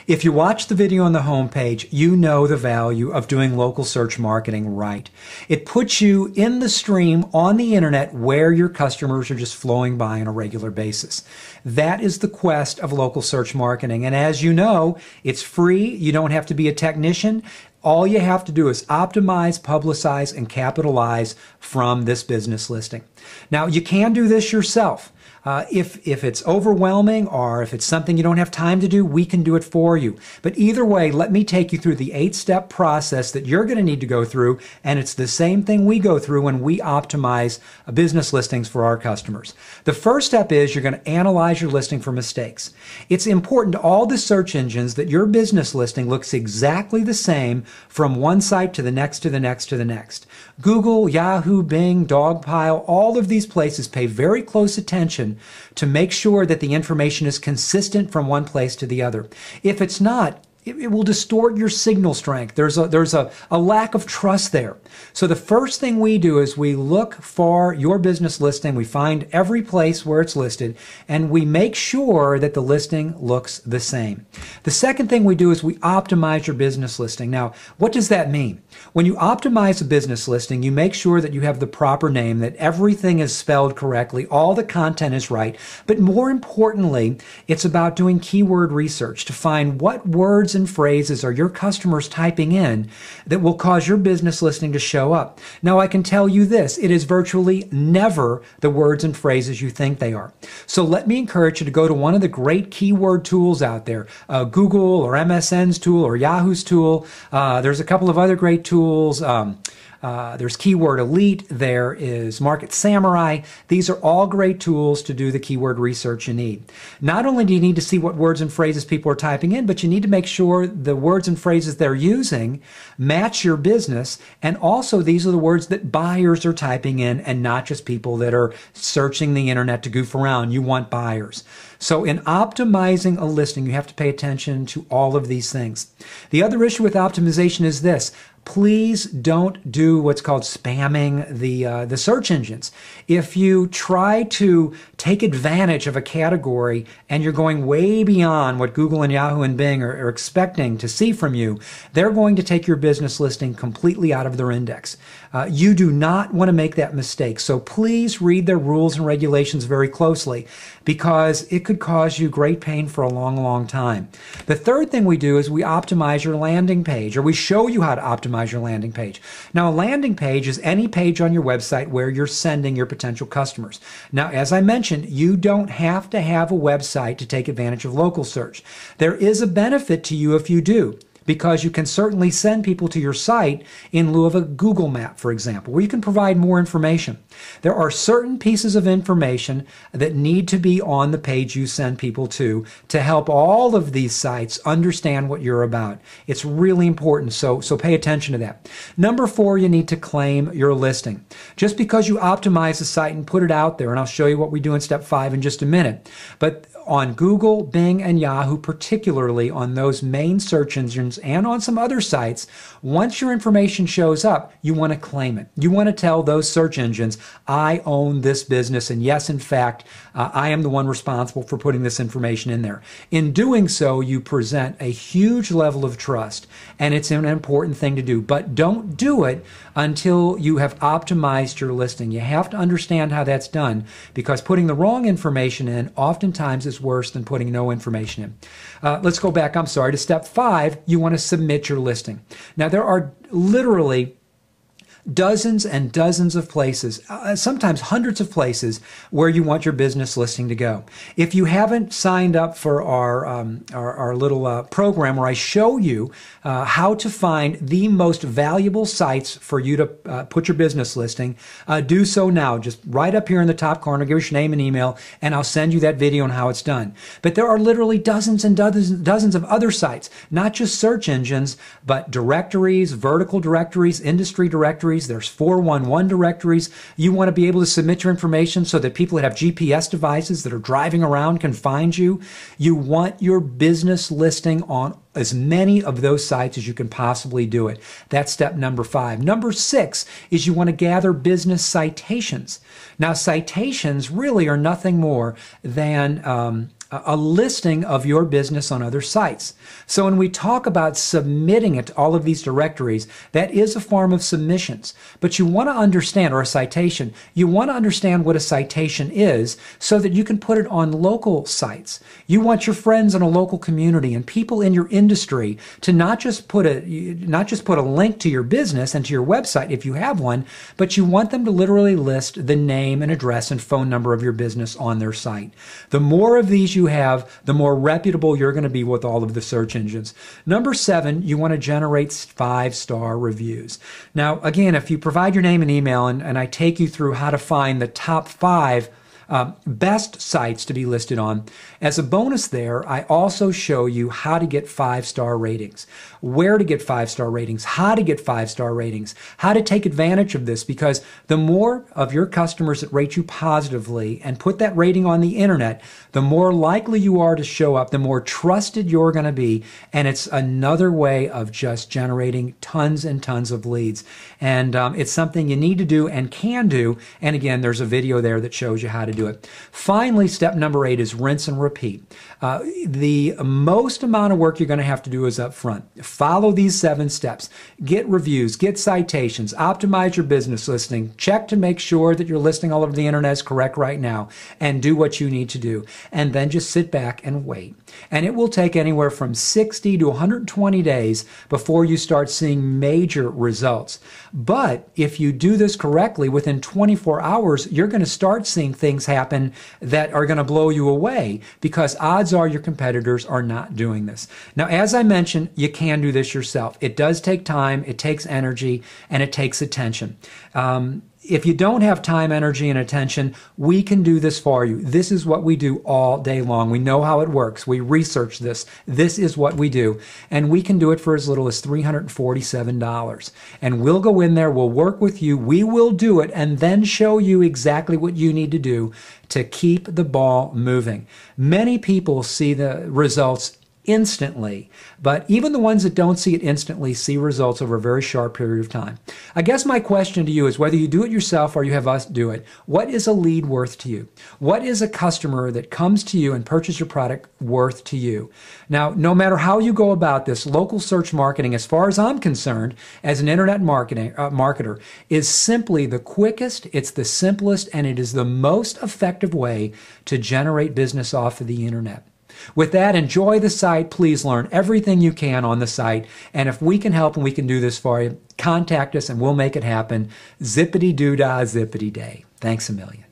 If you watch the video on the homepage, you know the value of doing local search marketing right. It puts you in the stream on the internet where your customers are just flowing by on a regular basis. That is the quest of local search marketing. And as you know, it's free. You don't have to be a technician. All you have to do is optimize, publicize, and capitalize from this business listing. Now, you can do this yourself. If it's overwhelming or if it's something you don't have time to do, we can do it for you. But either way, let me take you through the 8-step process that you're going to need to go through, and it's the same thing we go through when we optimize business listings for our customers. The first step is you're going to analyze your listing for mistakes. It's important to all the search engines that your business listing looks exactly the same from one site to the next to the next to the next. Google, Yahoo, Bing, Dogpile, all of these places pay very close attention to make sure that the information is consistent from one place to the other. If it's not, it will distort your signal strength. There's a lack of trust there. So the first thing we do is we look for your business listing. We find every place where it's listed, and we make sure that the listing looks the same. The second thing we do is we optimize your business listing. Now, what does that mean? When you optimize a business listing, you make sure that you have the proper name, that everything is spelled correctly, all the content is right. But more importantly, it's about doing keyword research to find what words and phrases are your customers typing in that will cause your business listing to show up. Now, I can tell you this, it is virtually never the words and phrases you think they are. So let me encourage you to go to one of the great keyword tools out there, Google or MSN's tool or Yahoo's tool. There's a couple of other great tools. There's Keyword Elite, there is Market Samurai. These are all great tools to do the keyword research you need. Not only do you need to see what words and phrases people are typing in, but you need to make sure the words and phrases they're using match your business. And also, these are the words that buyers are typing in and not just people that are searching the internet to goof around. You want buyers. So in optimizing a listing, you have to pay attention to all of these things. The other issue with optimization is this. Please don't do what's called spamming the search engines. If you try to take advantage of a category and you're going way beyond what Google and Yahoo and Bing are expecting to see from you, they're going to take your business listing completely out of their index. You do not want to make that mistake. So please read their rules and regulations very closely, because it could cause you great pain for a long, long time. The third thing we do is we optimize your landing page, or we show you how to optimize your landing page. Now, a landing page is any page on your website where you're sending your potential customers. Now, as I mentioned, you don't have to have a website to take advantage of local search. There is a benefit to you if you do, because you can certainly send people to your site in lieu of a Google map, for example, where you can provide more information. There are certain pieces of information that need to be on the page you send people to help all of these sites understand what you're about. It's really important, so pay attention to that. Number 4, you need to claim your listing. Just because you optimize the site and put it out there, and I'll show you what we do in step 5 in just a minute, but on Google, Bing, and Yahoo, particularly on those main search engines and on some other sites, once your information shows up, you want to claim it. You want to tell those search engines, I own this business, and yes, in fact, I am the one responsible for putting this information in there. In doing so, you present a huge level of trust, and it's an important thing to do. But don't do it until you have optimized your listing. You have to understand how that's done, because putting the wrong information in oftentimes is worse than putting no information in. Let's go back, to step 5. You want to submit your listing. Now, there are literally dozens and dozens of places, sometimes hundreds of places, where you want your business listing to go. If you haven't signed up for our little program where I show you how to find the most valuable sites for you to put your business listing, do so now. Just right up here in the top corner, give us your name and email, and I'll send you that video on how it's done. But there are literally dozens and dozens of other sites, not just search engines, but directories, vertical directories, industry directories. There's 411 directories. You want to be able to submit your information so that people that have GPS devices that are driving around can find you. You want your business listing on as many of those sites as you can possibly do it. That's step number 5. Number 6 is you want to gather business citations. Now, citations really are nothing more than a listing of your business on other sites. So when we talk about submitting it to all of these directories, that is a form of submissions. But you want to understand, or a citation, you want to understand what a citation is so that you can put it on local sites. You want your friends in a local community and people in your industry to not just put a link to your business and to your website if you have one, but you want them to literally list the name and address and phone number of your business on their site. The more of these you have, the more reputable you're going to be with all of the search engines. Number 7, you want to generate 5-star reviews. Now, again, if you provide your name and email, and I take you through how to find the top 5 best sites to be listed on. As a bonus there, I also show you how to get 5-star ratings, where to get 5-star ratings, how to get 5-star ratings, how to take advantage of this, because the more of your customers that rate you positively and put that rating on the internet, the more likely you are to show up, the more trusted you're going to be, and it's another way of just generating tons and tons of leads. And it's something you need to do and can do, and again, there's a video there that shows you how to do it. Finally, step number 8 is rinse and repeat. The most amount of work you're going to have to do is up front. Follow these 7 steps. Get reviews, get citations, optimize your business listing, check to make sure that your listing all over the internet is correct right now, and do what you need to do. And then just sit back and wait. And it will take anywhere from 60 to 120 days before you start seeing major results. But if you do this correctly, within 24 hours, you're going to start seeing things happen that are going to blow you away, because odds are your competitors are not doing this. Now, as I mentioned, you can do this yourself. It does take time, it takes energy, and it takes attention. If you don't have time, energy, and attention, we can do this for you. This is what we do all day long. We know how it works. We research this. This is what we do. And we can do it for as little as $347. And we'll go in there, we'll work with you, we will do it, and then show you exactly what you need to do to keep the ball moving. Many people see the results instantly, but even the ones that don't see it instantly see results over a very short period of time. I guess my question to you is, whether you do it yourself or you have us do it, what is a lead worth to you? What is a customer that comes to you and purchases your product worth to you? Now, no matter how you go about this, local search marketing, as far as I'm concerned, as an internet marketer, is simply the quickest, it's the simplest, and it is the most effective way to generate business off of the internet. With that, enjoy the site. Please learn everything you can on the site. And if we can help and we can do this for you, contact us and we'll make it happen. Zippity-doo-dah, zippity-day. Thanks a million.